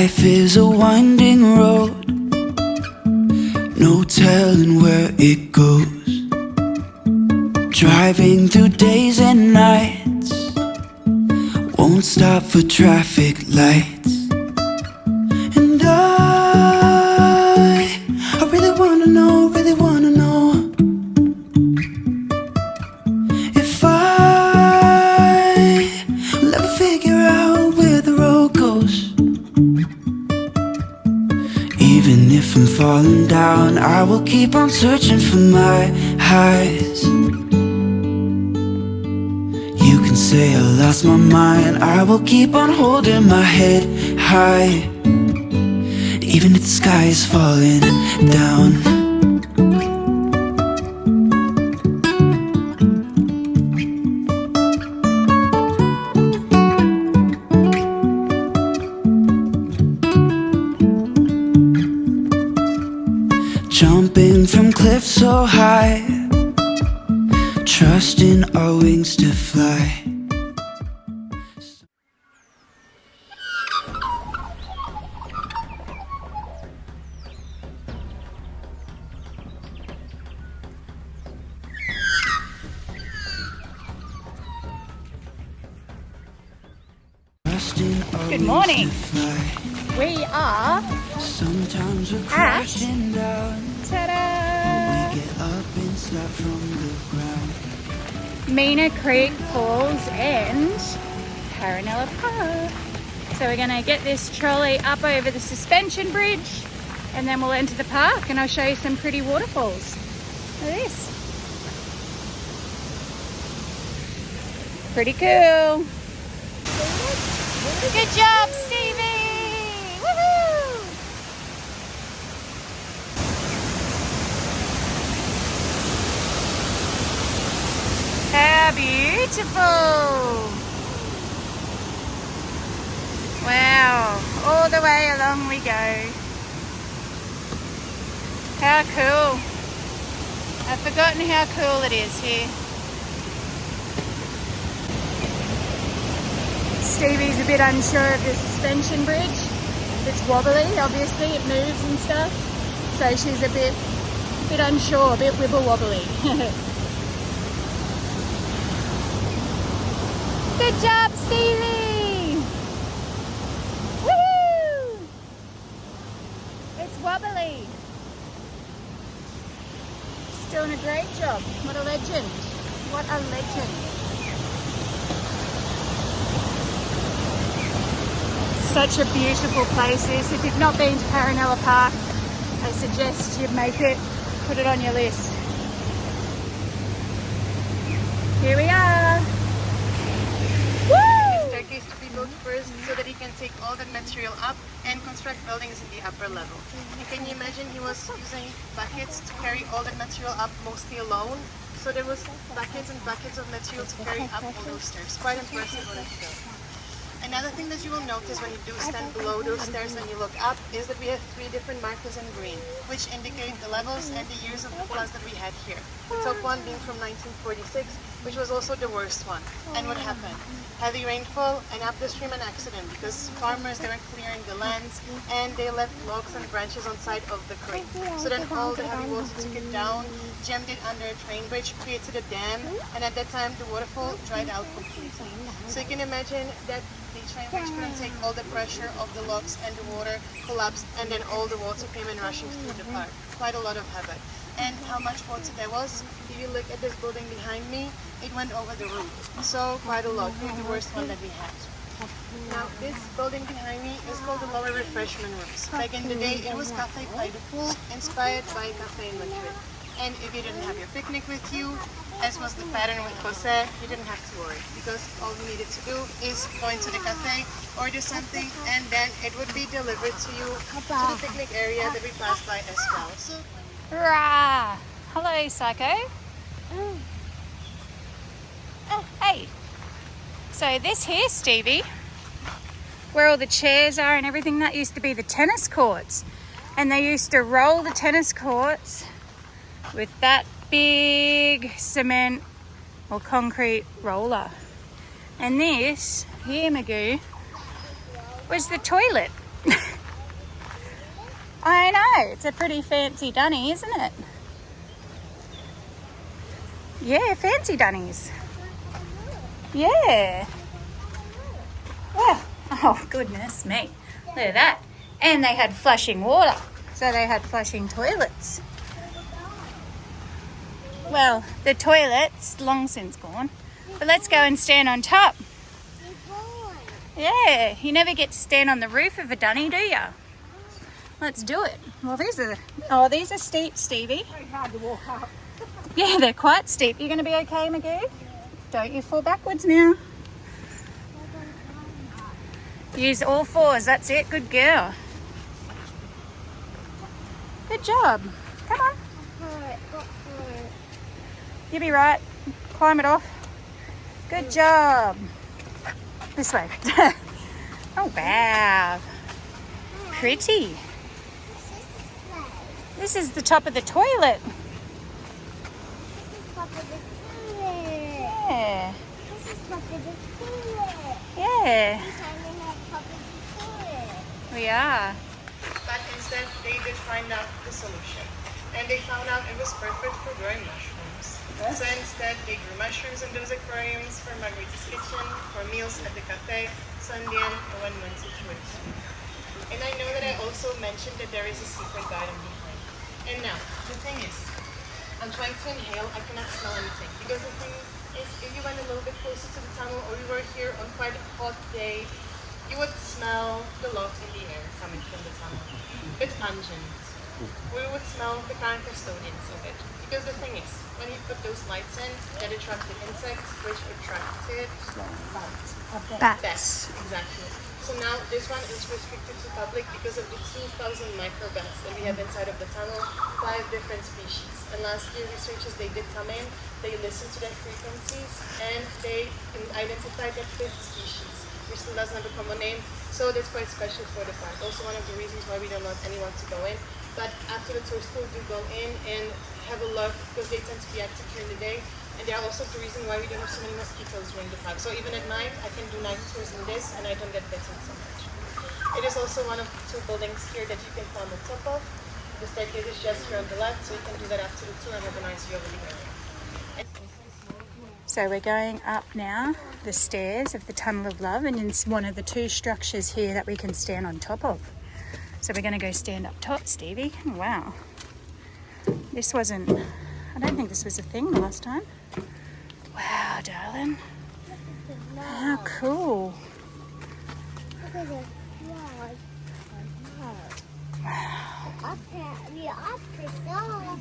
Life is a winding road, no telling where it goes. Driving through days and nights, won't stop for traffic lights. And I really wanna know, if I'll ever figure out where the road goes. Even if I'm falling down, I will keep on searching for my highs. You can say I lost my mind, I will keep on holding my head high. Even if the sky is falling down. Jumping from cliffs so high, trusting our wings to fly. Good morning. We are at Mina Creek Falls and Paronella Park. So we're going to get this trolley up over the suspension bridge and then we'll enter the park and I'll show you some pretty waterfalls. Look at this. Pretty cool. Good job, Stevie! Woohoo! How beautiful! Wow, all the way along we go. How cool. I've forgotten how cool it is here. Stevie's a bit unsure of the suspension bridge. It's wobbly, obviously, it moves and stuff. So she's a bit unsure, a bit wibble wobbly. Good job, Stevie! Woohoo! It's wobbly. She's doing a great job. What a legend. What a legend. Such a beautiful place this. If you've not been to Paronella Park, I suggest you make it, put it on your list. Here we are. This staircase to be built first so that he can take all the material up and construct buildings in the upper level. And can you imagine he was using buckets to carry all the material up mostly alone? So there was buckets and buckets of material to carry up all those stairs. Quite impressive on itself. Another thing that you will notice when you do stand below those stairs and you look up is that we have 3 different markers in green, which indicate the levels and the years of the floods that we had here. The top one being from 1946, which was also the worst one. And what happened? Heavy rainfall and up the stream an accident because farmers, they were clearing the lands and they left logs and branches on side of the creek. So then all the heavy water took it down, jammed it under a train bridge, created a dam, and at that time the waterfall dried out completely. So you can imagine that the train bridge couldn't take all the pressure of the logs and the water collapsed and then all the water came in rushing through the park. Quite a lot of havoc. And how much water there was, if you look at this building behind me, it went over the roof. So quite a lot, maybe the worst one that we had. Now this building behind me is called the lower refreshment rooms. Back in the day it was Café by the Pool, inspired by a cafe in Madrid. And if you didn't have your picnic with you, as was the pattern with Jose, you didn't have to worry because all you needed to do is go into the cafe, order something, and then it would be delivered to you to the picnic area that we passed by as well. So, Rah! Hello, Psycho. Oh, hey. So this here, Stevie, where all the chairs are and everything, that used to be the tennis courts. And they used to roll the tennis courts with that big cement or concrete roller. And this here, Magoo, was the toilet. I know, it's a pretty fancy dunny, isn't it? Yeah, fancy dunnies. Yeah. Well, oh goodness me. Look at that. And they had flushing water. So they had flushing toilets. Well, the toilet's long since gone. But let's go and stand on top. Yeah, you never get to stand on the roof of a dunny, do you? Let's do it. Well, these are steep, Stevie. Very hard to walk up. Yeah, they're quite steep. You going to be okay, Magoo? Don't you fall backwards now. Use all fours. That's it. Good girl. Good job. Come on. You'll be right. Climb it off. Good job. This way. Oh, wow. Pretty. This is the top of the toilet. Yeah. Yeah. We are. But instead, they did find out the solution. And they found out it was perfect for growing mushrooms. So instead, they grew mushrooms in those aquariums for Margarita's kitchen, for meals at the cafe, so in the end, a win-win situation. And I know that I also mentioned that there is a secret garden behind. And now, the thing is, I'm trying to inhale, I cannot smell anything. Because the thing is, if you went a little bit closer to the tunnel, or you were here on quite a hot day, you would smell the lot in the air coming from the tunnel. But pungent. We would smell the current custodians of it. Because the thing is, when you put those lights in, that attracted insects, which attracted bats. Exactly. So now this one is restricted to public because of the 2,000 microbats that we have inside of the tunnel, 5 different species. And last year researchers, they did come in, they listened to their frequencies, and they identified that 5th species, which still doesn't have a common name. So that's quite special for the park. Also one of the reasons why we don't want anyone to go in. But after the tour school, do go in and have a look because they tend to be active during the day. And they are also the reason why we don't have so many mosquitoes during the park. So even at night, I can do night tours in this and I don't get bitten so much. It is also one of the 2 buildings here that you can climb on top of. The staircase is just here on the left, so you can do that after the tour and have a nice view over the area. So we're going up now the stairs of the Tunnel of Love, and it's one of the 2 structures here that we can stand on top of. So we're going to go stand up top, Stevie. Oh, wow. This wasn't, I don't think this was a thing last time. Wow, darling. How cool.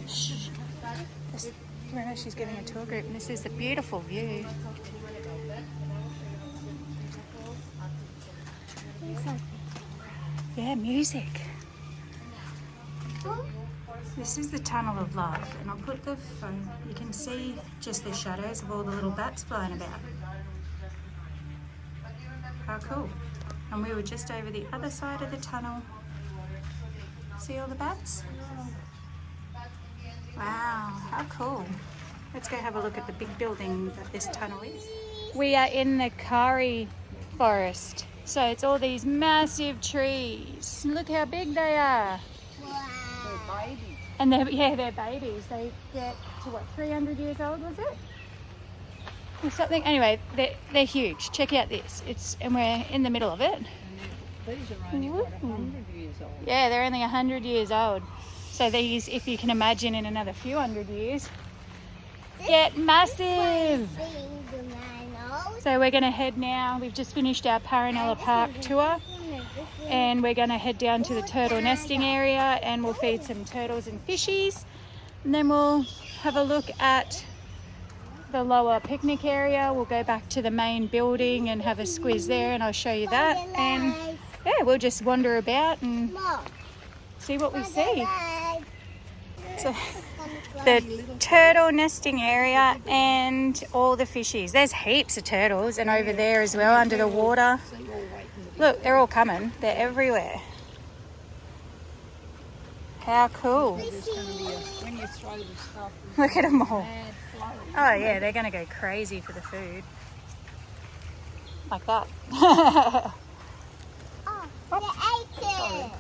Shh. Remember, she's giving a tour group, and this is the beautiful view. Yeah, music. This is the Tunnel of Love, and I'll put the phone. You can see just the shadows of all the little bats flying about. How cool. And we were just over the other side of the tunnel. See all the bats? Wow, how cool. Let's go have a look at the big building that this tunnel is. We are in the Kari forest. So it's all these massive trees. Look how big they are. Wow. They're babies. And they're babies. They get to what, 300 years old, was it? Or something. Anyway, they're huge. Check out this. And we're in the middle of it. These are only, what, 100 years old? Yeah, they're only 100 years old. So these, if you can imagine, in another few hundred years, get massive. So we're going to head now. We've just finished our Paronella Park tour, and we're going to head down to the turtle nesting area, and we'll feed some turtles and fishies, and then we'll have a look at the lower picnic area. We'll go back to the main building and have a squiz there, and I'll show you that. And yeah, we'll just wander about and see what we see. So the turtle nesting area and all the fishies. There's heaps of turtles, and over there as well under the water. Look, they're all coming. They're everywhere. How cool. When you throw the stuff, Look at them all. mad flow. Oh yeah, they're going to go crazy for the food. Like that. Oh, they ate it.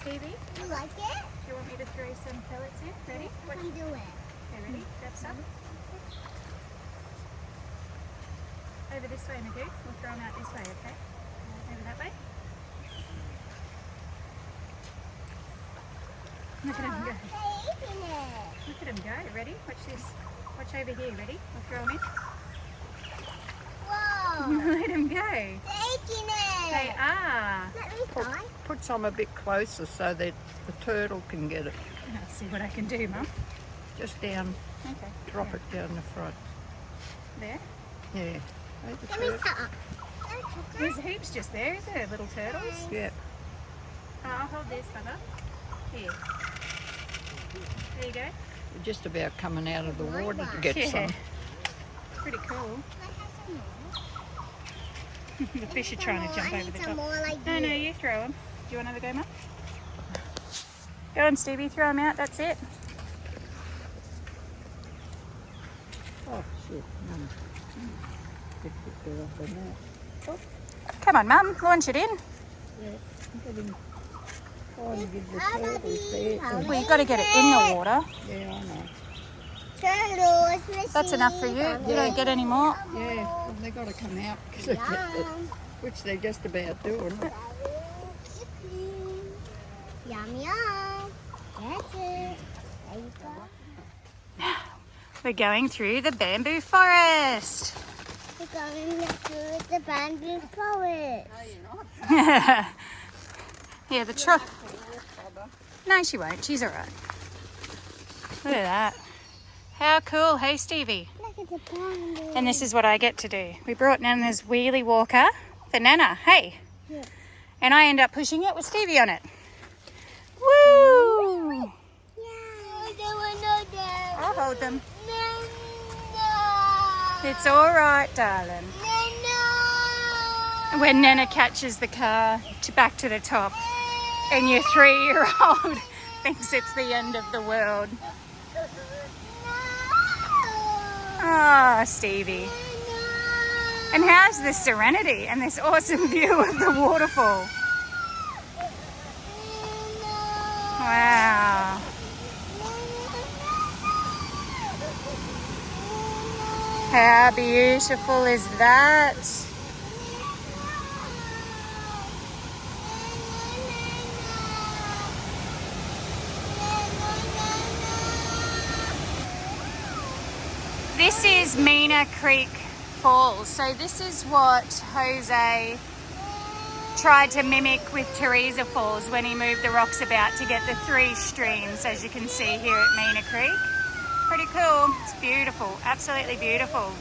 Stevie? You like it? Do you want me to throw some pellets in? Ready? Watch. Come do it. Okay, ready? Grab some. Over this way, Magoo. We'll throw them out this way, okay? Over that way. Look at them go. They're eating it. Look at them go. Ready? Watch this. Watch over here. Ready? We'll throw them in. Whoa. Let them go. They're eating it. They are. Let me try. Put some a bit closer so that the turtle can get it. I'll see what I can do, Mum. Just down, Okay. drop it down the front. There. Yeah. Hey, the Let me turtle. stop. There's heaps just there, isn't there? Little turtles. Yeah. Oh, I'll hold this, Bubba. Here. There you go. We're just about coming out of the water to get Yeah. some. Pretty cool. Can I have some more? The fish are trying to jump I over need the some top. more like No, you. you throw them. Do you want another go, Mum? Go on, Stevie. Throw them out. That's it. Oh, shit. No. Get it up in there. Come on, Mum. Launch it in. Yeah. Get him. Try and give the turtles there. Well, you've got to get it in the water. Yeah, I know. Turtles, That's enough for you. You don't get any more. Yeah, well, they got to come out, 'cause they get it, which they're just about doing. Yum yum. That's it. There you go. We're going through the bamboo forest. We're going through the bamboo forest. Yeah, the truck. No, she won't. She's all right. Look at that. How cool. Hey, Stevie. Look at the bamboo. And this is what I get to do. We brought Nana's wheelie walker for Nana. Hey. Yeah. And I end up pushing it with Stevie on it. Woo! Yeah. I'll hold them. No. It's all right, darling. No. When Nana catches the car back to the top and your 3-year-old thinks it's the end of the world. Ah, Stevie. And how's the serenity and this awesome view of the waterfall? Wow. How beautiful is that? This is Mina Creek Falls. So this is what Jose tried to mimic with Teresa Falls when he moved the rocks about to get the 3 streams, as you can see here at Mina Creek. Pretty cool. It's beautiful. Absolutely beautiful.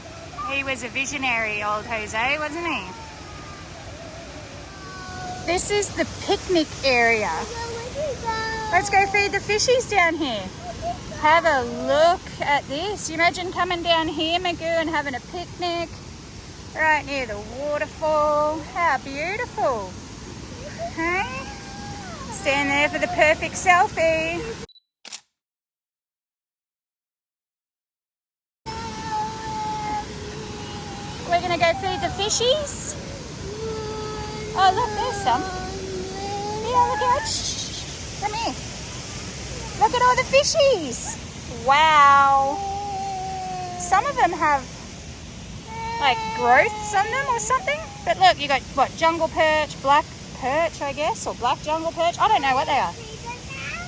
He was a visionary, old Jose, wasn't he? This is the picnic area. Let's go feed the fishies down here. Have a look at this. You imagine coming down here, Magoo, and having a picnic right near the waterfall. How beautiful. Hey? Stand there for the perfect selfie. We're going to go feed the fishies. Oh, look, there's some. Yeah, look out. Shh. Come here. Look at all the fishies. Wow. Some of them have like growths on them or something. But look, you got what, jungle perch, black perch, I guess, or black jungle perch. I don't know what they are.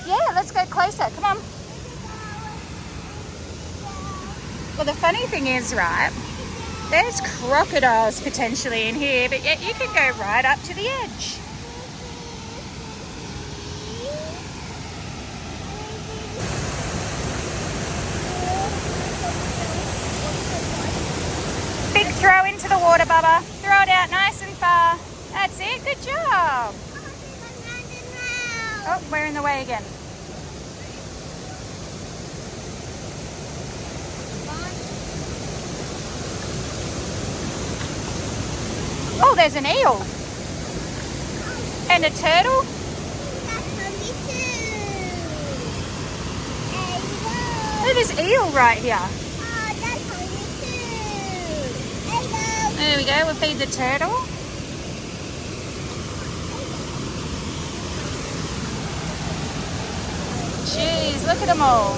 Yeah, let's go closer. Come on. Well, the funny thing is, right, there's crocodiles potentially in here, but yet you can go right up to the edge. Big throw into the water, Bubba. Throw it out nice and far. That's it. Good job. Oh, we're in the way again. Oh, there's an eel. And a turtle. Look, there's eel right here. There we go, we'll feed the turtle. Jeez, look at them all.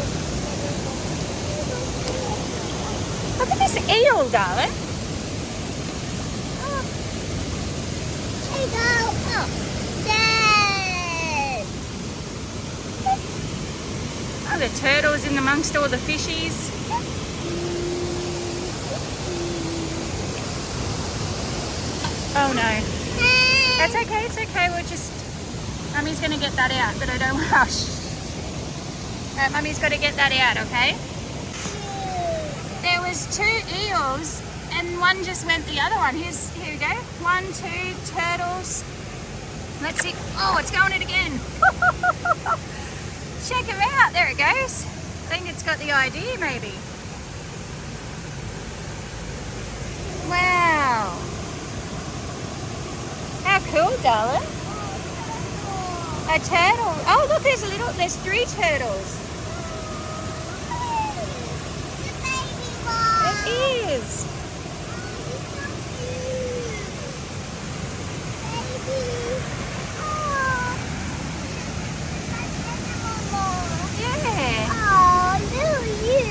Look at this eel, darling. There you go. Oh, Dad. Oh, the turtles in amongst all the fishies. Oh no. That's okay, it's okay. We'll just... Mummy's going to get that out, but I don't rush. Alright, Mummy's got to get that out, okay? There was 2 eels and one just went the other one. Here we go. 1, 2 turtles. Let's see. Oh, it's going it again. Check him out. There it goes. I think it's got the ID maybe. Wow. How cool, darling. A turtle. Oh, look, there's 3 turtles. The baby one. It is. Baby. Oh. Yeah. Oh, look you,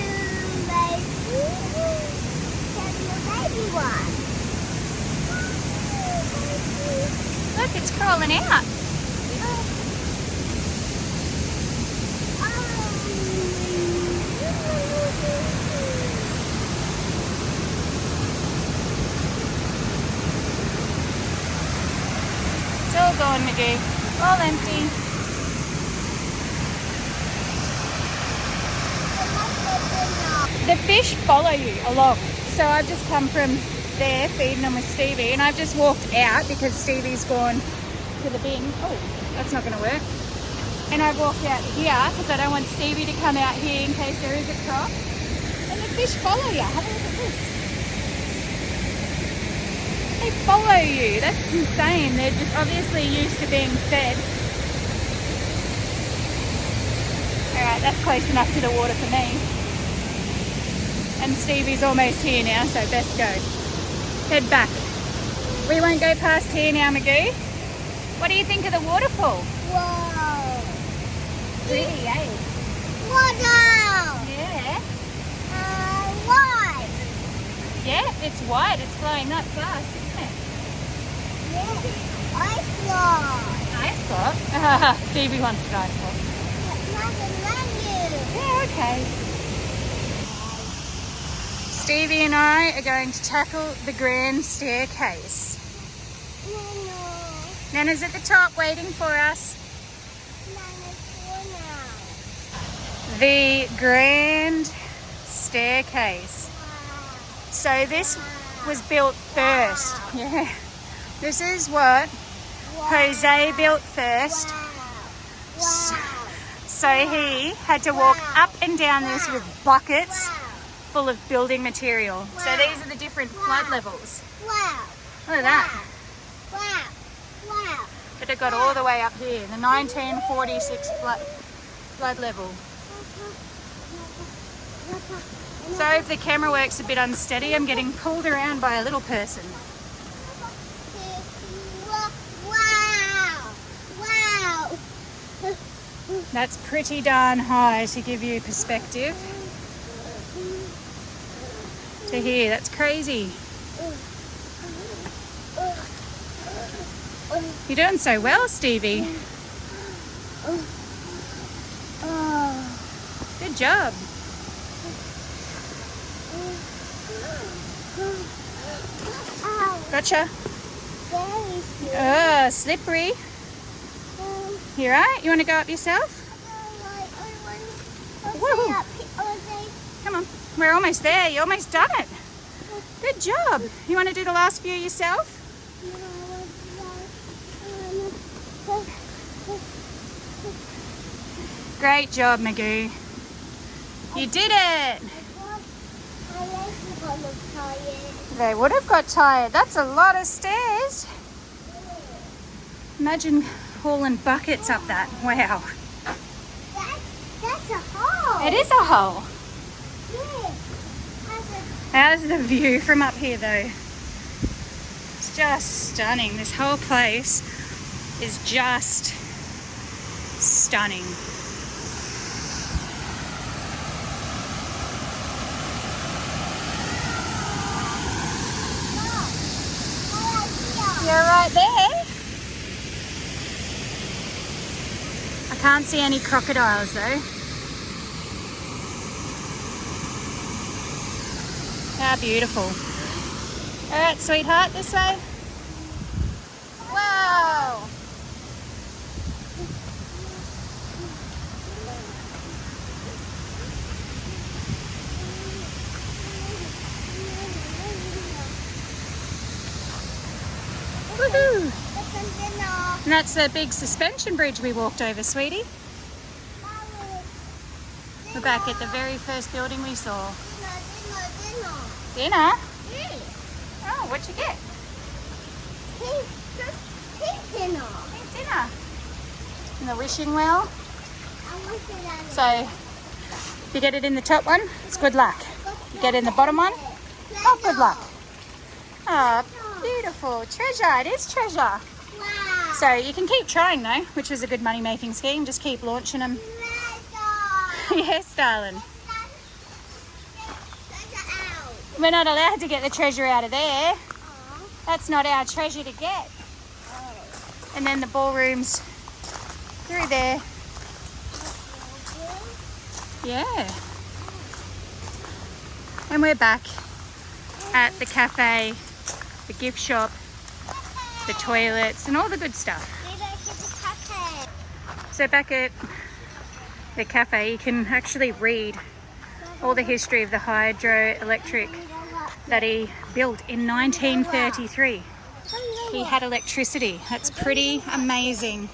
baby. That's your baby one. Look, it's crawling out. It's all gone, Magoo. All empty. The fish follow you along. So I've just come from there feeding them with Stevie, and I've just walked out because Stevie's gone to the bin. Oh, that's not going to work. And I've walked out here because I don't want Stevie to come out here in case there is a crop. And the fish follow you. Have a look at this. They follow you. That's insane. They're just obviously used to being fed. Alright, that's close enough to the water for me. And Stevie's almost here now, so best go. Head back. We won't go past here now, Magoo. What do you think of the waterfall? Whoa. Pretty, eh? Water. Yeah. Why? Yeah, it's wide. It's flowing that fast, isn't it? Yeah. Ice block. Ice block? Stevie wants an ice block. Yeah, okay. Stevie and I are going to tackle the grand staircase. Nana's at the top waiting for us. The grand staircase. So this was built first. Yeah. This is what Jose built first. So he had to walk up and down this with buckets full of building material. So these are the different flood levels. Wow. Look at that. Wow. Wow. But it got all the way up here, the 1946 flood level. So if the camera works a bit unsteady, I'm getting pulled around by a little person. Wow. Wow. That's pretty darn high to give you perspective. To here, that's crazy. You're doing so well, Stevie. Good job. Gotcha. Oh, slippery. You right? You want to go up yourself? Whoa. Come on. We're almost there. You almost done it. Good job. You want to do the last few yourself? Great job, Magoo. You did it. They would have got tired. That's a lot of stairs. Imagine hauling buckets up that. Wow. That's a hole. It is a hole. Yeah. How's the view from up here though? It's just stunning. This whole place is just stunning. right there. I can't see any crocodiles though. How beautiful. All right, sweetheart, this way. Wow. Woohoo! And that's the big suspension bridge we walked over, sweetie. We're back at the very first building we saw. Dinner? Oh, what'd you get? Dinner. And the wishing well. So, if you get it in the top one, it's good luck. You get it in the bottom one, oh, good luck. Oh, beautiful. Treasure. It is treasure. So you can keep trying though, which was a good money-making scheme. Just keep launching them. Yes, darling. We're not allowed to get the treasure out of there. That's not our treasure to get. And then the ballroom's through there. Yeah. And we're back at the cafe, the gift shop, the toilets and all the good stuff. So back at the cafe you can actually read all the history of the hydroelectric that he built in 1933. He had electricity. That's pretty amazing.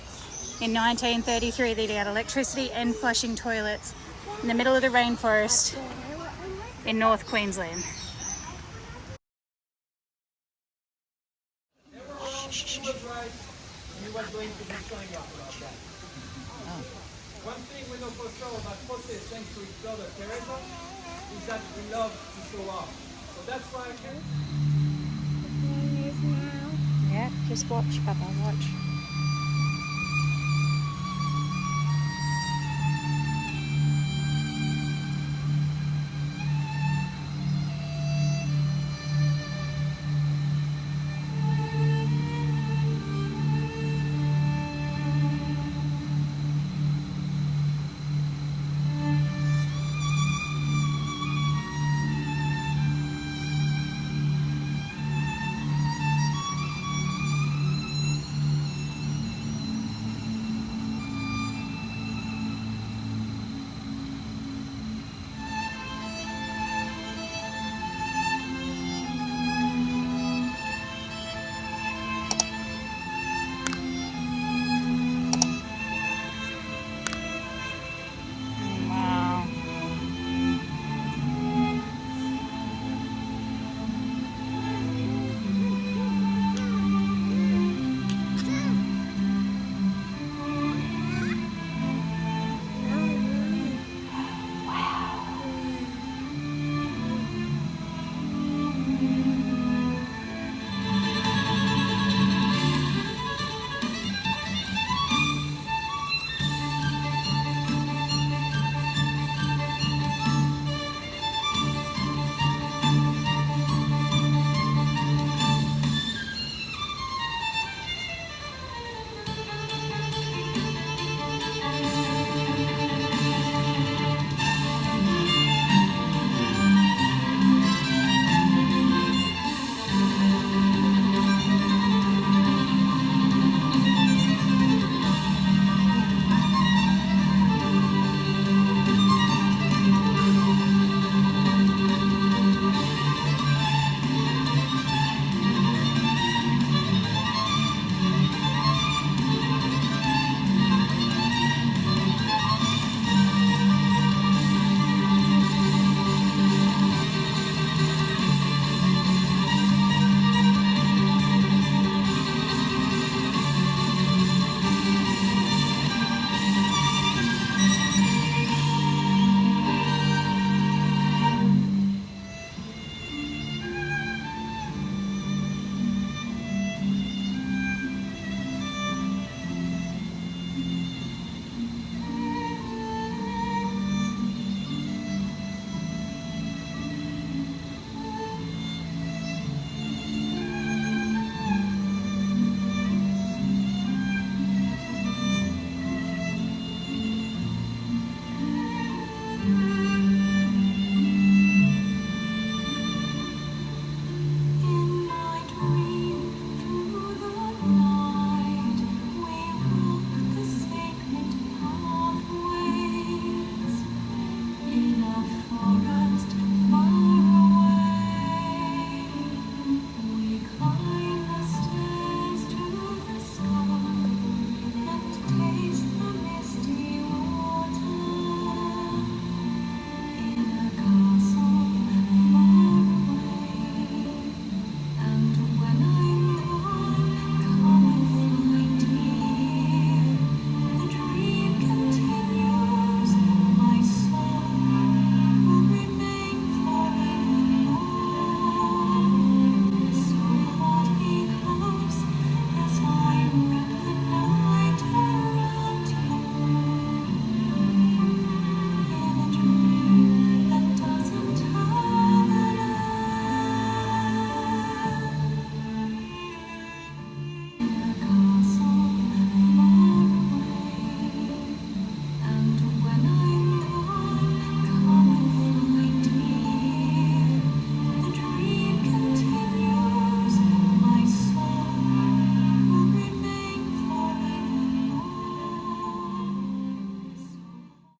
In 1933 that he had electricity and flushing toilets in the middle of the rainforest in North Queensland. One thing we know for sure about Jose, thanks to his brother Teresa, is that we love to show off. So that's why. Yeah, just watch, Papa, watch.